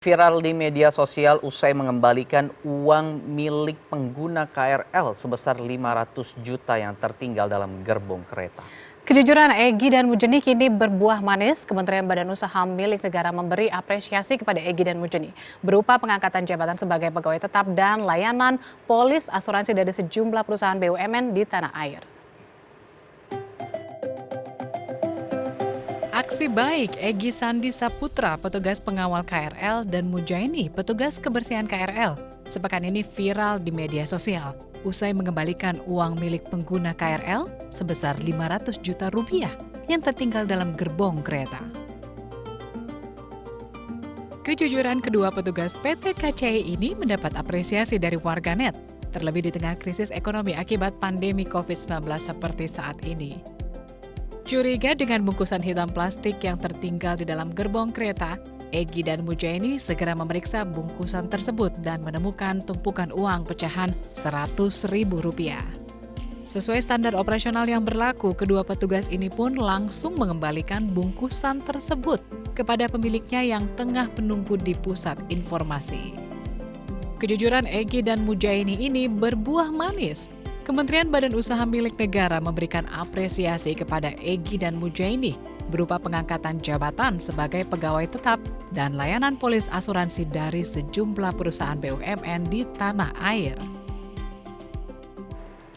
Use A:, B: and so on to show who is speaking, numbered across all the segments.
A: Viral di media sosial usai mengembalikan uang milik pengguna KRL sebesar 500 juta yang tertinggal dalam gerbong kereta.
B: Kejujuran Egy dan Mujeni kini berbuah manis. Kementerian Badan Usaha milik negara memberi apresiasi kepada Egy dan Mujeni berupa pengangkatan jabatan sebagai pegawai tetap dan layanan polis asuransi dari sejumlah perusahaan BUMN di tanah air.
C: Aksi baik Egy Sandi Saputra, petugas pengawal KRL, dan Mujeni, petugas kebersihan KRL, sepekan ini viral di media sosial usai mengembalikan uang milik pengguna KRL sebesar 500 juta rupiah yang tertinggal dalam gerbong kereta. Kejujuran kedua petugas PT KCI ini mendapat apresiasi dari warganet, terlebih di tengah krisis ekonomi akibat pandemi COVID-19 seperti saat ini. Curiga dengan bungkusan hitam plastik yang tertinggal di dalam gerbong kereta, Egy dan Mujeni segera memeriksa bungkusan tersebut dan menemukan tumpukan uang pecahan Rp100.000. Sesuai standar operasional yang berlaku, kedua petugas ini pun langsung mengembalikan bungkusan tersebut kepada pemiliknya yang tengah menunggu di pusat informasi. Kejujuran Egy dan Mujeni ini berbuah manis. Kementerian Badan Usaha milik negara memberikan apresiasi kepada Egy dan Mujeni berupa pengangkatan jabatan sebagai pegawai tetap dan layanan polis asuransi dari sejumlah perusahaan BUMN di tanah air.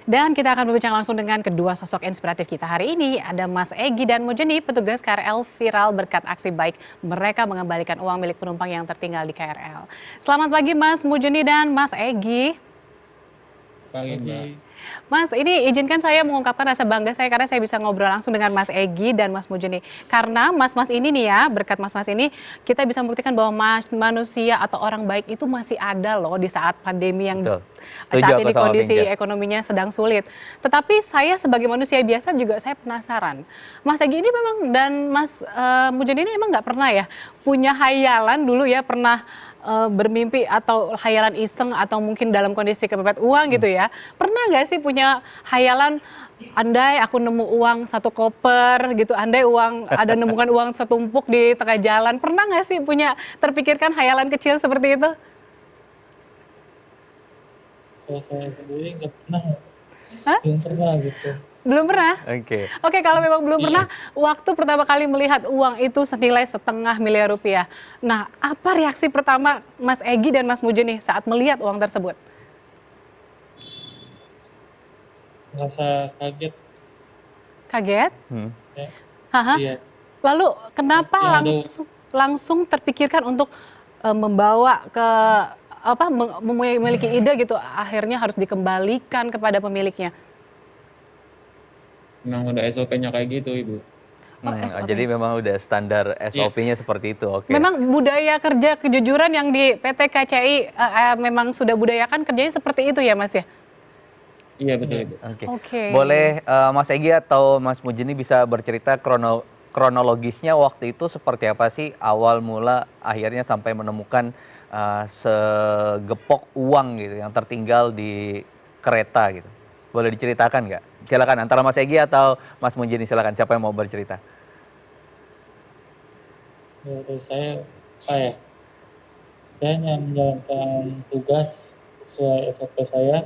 B: Dan kita akan berbincang langsung dengan kedua sosok inspiratif kita hari ini. Ada Mas Egy dan Mujeni, petugas KRL viral berkat aksi baik mereka mengembalikan uang milik penumpang yang tertinggal di KRL. Selamat pagi Mas Mujeni dan Mas Egy.
D: Pagi, Mbak.
B: Mas, ini izinkan saya mengungkapkan rasa bangga saya karena saya bisa ngobrol langsung dengan Mas Egy dan Mas Mujeni. Karena mas-mas ini nih ya, berkat mas-mas ini kita bisa membuktikan bahwa manusia atau orang baik itu masih ada loh di saat pandemi yang saat ini kondisi ekonominya sedang sulit. Tetapi saya sebagai manusia biasa juga saya penasaran. Mas Egy ini memang dan Mas Mujeni ini emang nggak pernah ya punya hayalan dulu ya, pernah bermimpi atau hayalan iseng atau mungkin dalam kondisi kepepet uang gitu ya. Pernah nggak sih punya hayalan, andai aku nemu uang 1 koper gitu, andai nemukan uang setumpuk di tengah jalan. Pernah nggak sih punya terpikirkan hayalan kecil seperti itu?
D: Kalau saya sendiri nggak pernah,
B: Hah?
D: belum pernah gitu.
B: Belum pernah?
A: Oke.
B: Oke, kalau memang belum pernah, waktu pertama kali melihat uang itu senilai setengah miliar rupiah. Nah, apa reaksi pertama Mas Egy dan Mas Mujeni saat melihat uang tersebut?
D: Ngerasa kaget.
B: Kaget?
D: Ya.
B: Haha.
D: Iya.
B: Lalu kenapa
D: Ya,
B: langsung terpikirkan untuk membawa ke memiliki ide gitu, akhirnya harus dikembalikan kepada pemiliknya?
D: memang udah SOP-nya kayak gitu, Ibu.
B: Oh, SOP.
A: Jadi memang udah standar SOP-nya seperti itu. Oke.
B: Memang budaya kerja kejujuran yang di PT KCI memang sudah budayakan kerjanya seperti itu ya Mas ya?
D: Iya, betul, Ibu.
A: Oke.
B: Oke.
A: Boleh Mas Egy atau Mas Mujeni bisa bercerita kronologisnya waktu itu seperti apa sih awal mula akhirnya sampai menemukan segepok uang gitu yang tertinggal di kereta gitu. Boleh diceritakan nggak? Silakan antara Mas Egy atau Mas Mujeni, silakan siapa yang mau bercerita?
D: Dari saya, saya hanya menjalankan tugas sesuai SOP saya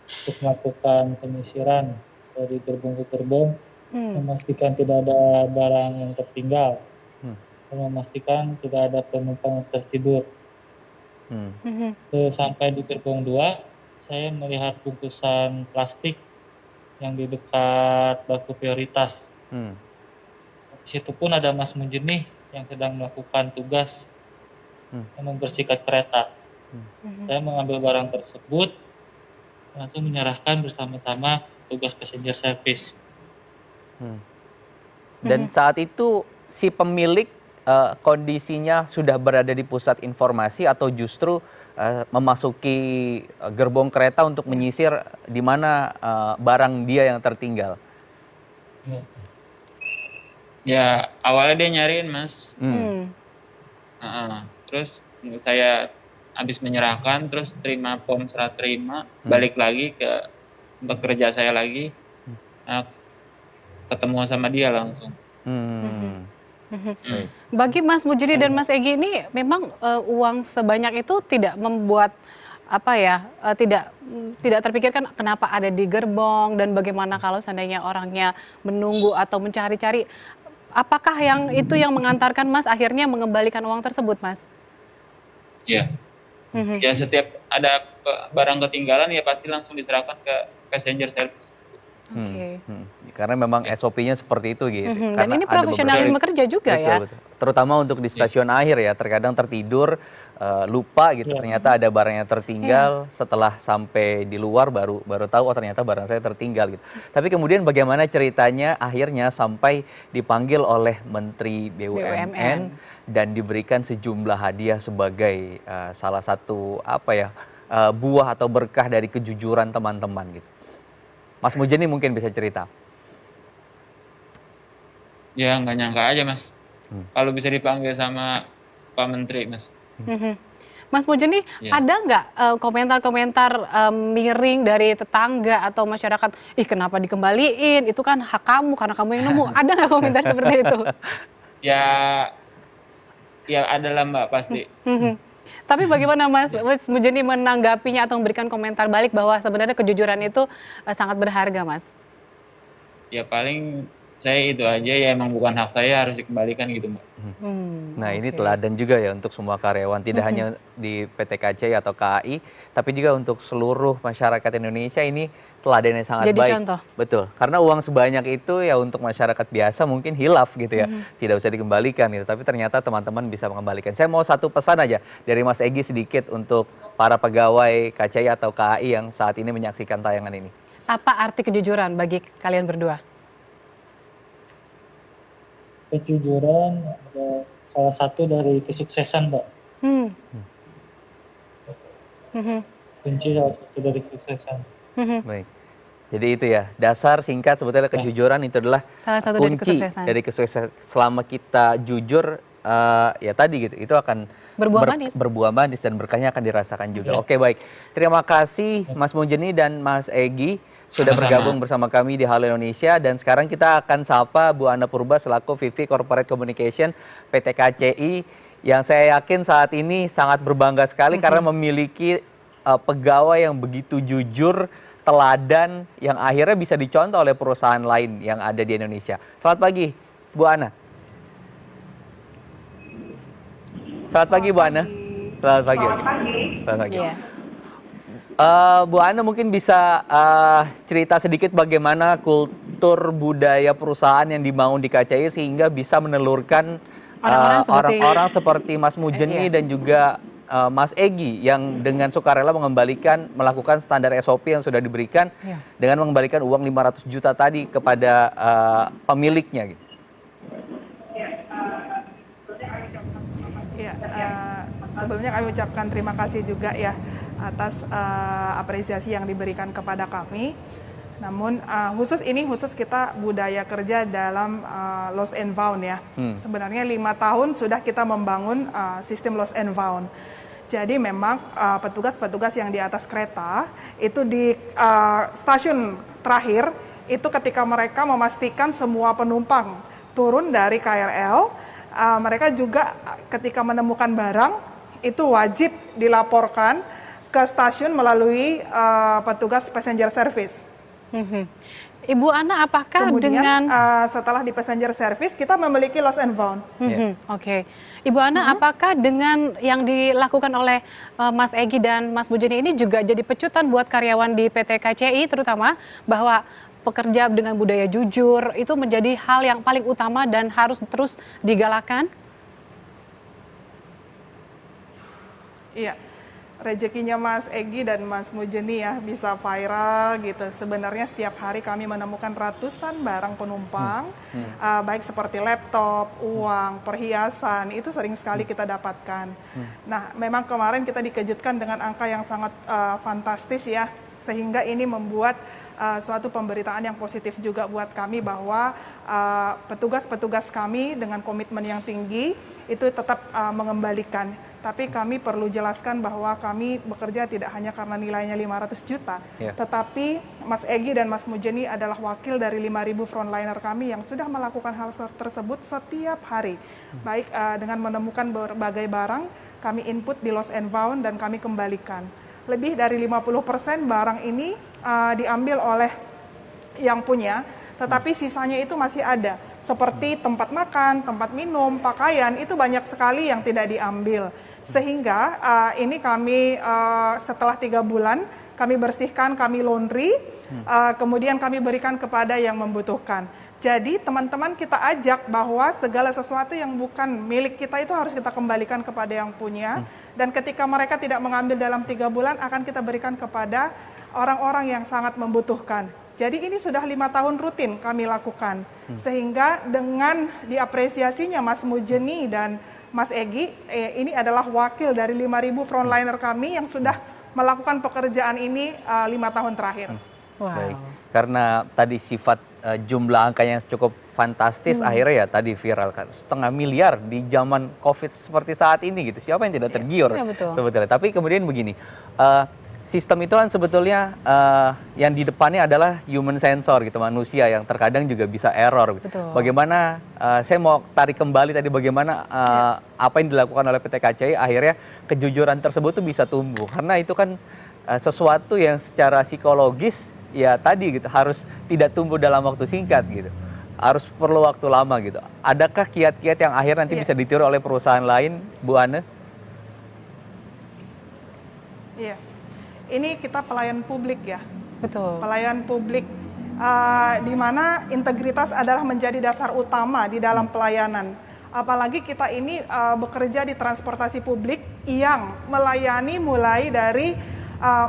D: untuk melakukan penyisiran dari gerbong ke gerbong, memastikan tidak ada barang yang tertinggal, dan memastikan tidak ada penumpang yang tertidur. Sampai di gerbong 2, saya melihat bungkusan plastik yang di dekat bangku prioritas. Di situ pun ada Mas Mujeni yang sedang melakukan tugas membersihkan kereta. Saya mengambil barang tersebut, langsung menyerahkan bersama-sama tugas passenger service.
A: Dan saat itu si pemilik kondisinya sudah berada di pusat informasi atau justru memasuki gerbong kereta untuk menyisir di mana barang dia yang tertinggal?
D: Ya, awalnya dia nyariin, Mas. Terus saya habis menyerahkan, terus terima form serah terima, balik lagi ke tempat kerja saya lagi, ketemu sama dia langsung.
B: Mhm.
A: Baik.
B: Bagi Mas Mujini dan Mas Egy ini memang, uang sebanyak itu tidak membuat, apa ya, tidak terpikirkan kenapa ada di gerbong dan bagaimana kalau seandainya orangnya menunggu atau mencari-cari, apakah yang itu yang mengantarkan Mas akhirnya mengembalikan uang tersebut, Mas?
D: Iya.
B: Mhm.
D: Ya setiap ada barang ketinggalan ya pasti langsung diserahkan ke passenger service.
B: Oke.
A: Karena memang
D: Ya.
A: SOP-nya seperti itu gitu.
B: Mhm, dan
A: Karena
B: ini
A: ada beberapa
B: profesionalisme kerja juga
A: betul,
B: ya?
A: betul. Terutama untuk di stasiun akhir ya, terkadang tertidur, lupa gitu,
D: Iya.
A: ternyata ada barang yang
B: Iya.
A: tertinggal, setelah sampai di luar baru tahu, oh ternyata barang saya tertinggal gitu. Tapi kemudian bagaimana ceritanya akhirnya sampai dipanggil oleh Menteri BUMN
B: BUMN.
A: dan diberikan sejumlah hadiah sebagai, salah satu apa ya, buah atau berkah dari kejujuran teman-teman gitu. Mas Mujeni mungkin bisa cerita.
D: Ya nggak nyangka aja Mas,
A: Hmm.
D: kalau bisa dipanggil sama Pak Menteri Mas.
B: Mhm. Mas Mujeni,
D: Ya.
B: ada nggak, komentar-komentar, miring dari tetangga atau masyarakat, "Ih kenapa dikembaliin, itu kan hak kamu karena kamu yang nemu." Ada nggak komentar seperti itu?
D: Ya, ya adalah Mbak pasti.
B: Mhm. Tapi bagaimana Mas
D: Ya.
B: Mas Mujeni menanggapinya atau memberikan komentar balik bahwa sebenarnya kejujuran itu, sangat berharga, Mas?
D: Ya paling saya itu aja, ya emang bukan hak saya harus dikembalikan gitu Mbak.
A: Nah, ini
B: Oke.
A: teladan juga ya untuk semua karyawan, tidak
B: Mhm.
A: hanya di PT KCI atau KAI, tapi juga untuk seluruh masyarakat Indonesia ini teladan yang sangat
B: Jadi
A: baik.
B: contoh.
A: Betul, karena uang sebanyak itu ya untuk masyarakat biasa mungkin hilaf gitu ya, tidak usah dikembalikan gitu, tapi ternyata teman-teman bisa mengembalikan. Saya mau satu pesan aja dari Mas Egy sedikit untuk para pegawai KCI atau KAI yang saat ini menyaksikan tayangan ini.
B: Apa arti kejujuran bagi kalian berdua?
D: Kejujuran adalah salah satu dari kesuksesan Mbak.
B: Hmm. Mhm.
D: Kunci salah satu dari kesuksesan.
B: Mhm.
A: Baik. Jadi itu ya, dasar singkat sebetulnya kejujuran itu adalah
B: Salah satu dari
A: kunci
B: kesuksesan.
A: dari kesuksesan. Selama kita jujur, ya tadi gitu, itu akan
B: Berbuah manis.
A: berbuah manis dan berkahnya akan dirasakan juga.
D: Ya.
A: Oke, baik. Terima kasih Mas Mujeni dan Mas Egy sudah
D: Sama-sama.
A: bergabung bersama kami di Halo Indonesia, dan sekarang kita akan sapa Bu Ana Purba selaku VP Corporate Communication PT KCI yang saya yakin saat ini sangat berbangga sekali karena memiliki pegawai yang begitu jujur, teladan, yang akhirnya bisa dicontoh oleh perusahaan lain yang ada di Indonesia. Selamat pagi, Bu Ana. Selamat pagi, Bu Ana. Selamat pagi. Selamat pagi.
B: Iya.
A: Bu Ana mungkin bisa cerita sedikit bagaimana kultur budaya perusahaan yang dibangun di KCI sehingga bisa menelurkan orang-orang seperti Mas Mujeni dan juga Mas Egy yang dengan sukarela melakukan standar SOP yang sudah diberikan dengan mengembalikan uang 500 juta tadi kepada pemiliknya gitu.
E: Ya, sebelumnya kami ucapkan terima kasih juga ya atas apresiasi yang diberikan kepada kami. Namun khusus kita budaya kerja dalam lost and found ya. Sebenarnya 5 tahun sudah kita membangun sistem lost and found. Jadi memang petugas-petugas yang di atas kereta itu di stasiun terakhir itu ketika mereka memastikan semua penumpang turun dari KRL, mereka juga ketika menemukan barang itu wajib dilaporkan ke stasiun melalui petugas passenger service.
B: Ibu Ana, apakah
E: Kemudian
B: dengan
E: setelah di passenger service kita memiliki lost and found.
B: Oke. Ibu Ana, apakah dengan yang dilakukan oleh Mas Egy dan Mas Mujeni ini juga jadi pecutan buat karyawan di PT KCI terutama bahwa pekerja dengan budaya jujur itu menjadi hal yang paling utama dan harus terus digalakan?
E: Iya, rezekinya Mas Egy dan Mas Mujeni ya bisa viral gitu. Sebenarnya setiap hari kami menemukan ratusan barang penumpang, baik seperti laptop, uang, perhiasan, itu sering sekali kita dapatkan. Nah, memang kemarin kita dikejutkan dengan angka yang sangat fantastis ya, sehingga ini membuat suatu pemberitaan yang positif juga buat kami bahwa petugas-petugas kami dengan komitmen yang tinggi itu tetap mengembalikan. Tapi kami perlu jelaskan bahwa kami bekerja tidak hanya karena nilainya 500 juta, tetapi Mas Egy dan Mas Mujeni adalah wakil dari 5.000 frontliner kami yang sudah melakukan hal tersebut setiap hari. Baik dengan menemukan berbagai barang, kami input di lost and found dan kami kembalikan. Lebih dari 50% barang ini diambil oleh yang punya, tetapi sisanya itu masih ada. Seperti tempat makan, tempat minum, pakaian, itu banyak sekali yang tidak diambil. Sehingga ini kami setelah 3 bulan, kami bersihkan, kami laundry, kemudian kami berikan kepada yang membutuhkan. Jadi teman-teman kita ajak bahwa segala sesuatu yang bukan milik kita itu harus kita kembalikan kepada yang punya. Dan ketika mereka tidak mengambil dalam 3 bulan, akan kita berikan kepada orang-orang yang sangat membutuhkan. Jadi ini sudah 5 tahun rutin kami lakukan. Sehingga dengan diapresiasinya Mas Mujeni dan Mas Egy, ini adalah wakil dari 5.000 frontliner kami yang sudah melakukan pekerjaan ini 5 tahun terakhir.
B: Wow.
A: Baik, karena tadi sifat jumlah angkanya yang cukup fantastis, akhirnya ya tadi viral kan 1,5 miliar di zaman COVID seperti saat ini gitu. Siapa yang tidak tergiur sebetulnya? Tapi kemudian begini, sistem itu kan sebetulnya yang di depannya adalah human sensor gitu, manusia yang terkadang juga bisa error.
B: Betul.
A: Bagaimana, saya mau tarik kembali tadi bagaimana apa yang dilakukan oleh PT KCI akhirnya kejujuran tersebut tuh bisa tumbuh. Karena itu kan sesuatu yang secara psikologis ya tadi gitu harus tidak tumbuh dalam waktu singkat gitu. Harus perlu waktu lama gitu. Adakah kiat-kiat yang akhirnya nanti bisa ditiru oleh perusahaan lain, Bu Ane?
E: Iya. Ini kita pelayan publik ya.
B: Betul.
E: Pelayan publik di mana integritas adalah menjadi dasar utama di dalam pelayanan. Apalagi kita ini bekerja di transportasi publik yang melayani mulai dari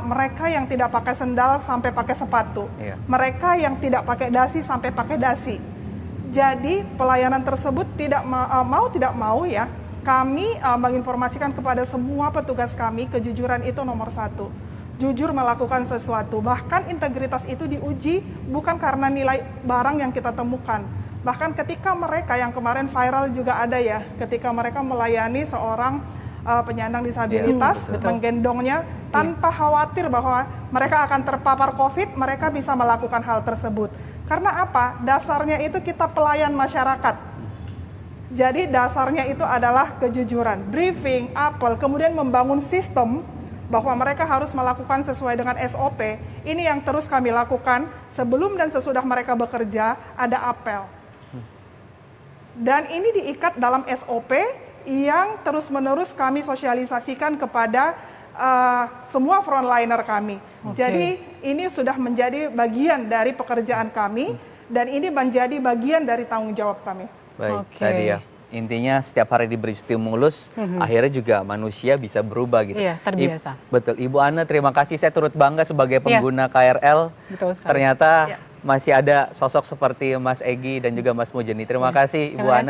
E: mereka yang tidak pakai sendal sampai pakai sepatu. Mereka yang tidak pakai dasi sampai pakai dasi. Jadi pelayanan tersebut tidak mau ya, kami menginformasikan kepada semua petugas kami kejujuran itu nomor 1. Jujur melakukan sesuatu, bahkan integritas itu diuji bukan karena nilai barang yang kita temukan. Bahkan ketika mereka yang kemarin viral juga ada ya, ketika mereka melayani seorang penyandang disabilitas, menggendongnya tanpa khawatir bahwa mereka akan terpapar COVID, mereka bisa melakukan hal tersebut. Karena apa? Dasarnya itu kita pelayan masyarakat. Jadi dasarnya itu adalah kejujuran, briefing, apel, kemudian membangun sistem bahwa mereka harus melakukan sesuai dengan SOP. Ini yang terus kami lakukan sebelum dan sesudah mereka bekerja, ada apel. Dan ini diikat dalam SOP yang terus-menerus kami sosialisasikan kepada semua frontliner kami. Jadi ini sudah menjadi bagian dari pekerjaan kami dan ini menjadi bagian dari tanggung jawab kami.
A: Baik, tadi ya. Intinya setiap hari diberi stimulus, akhirnya juga manusia bisa berubah gitu.
B: Iya, terbiasa.
A: Betul. Ibu Ane, terima kasih. Saya turut bangga sebagai pengguna KRL.
B: Betul sekali.
A: Ternyata masih ada sosok seperti Mas Egy dan juga Mas Mujeni. Terima kasih, Ibu Ane.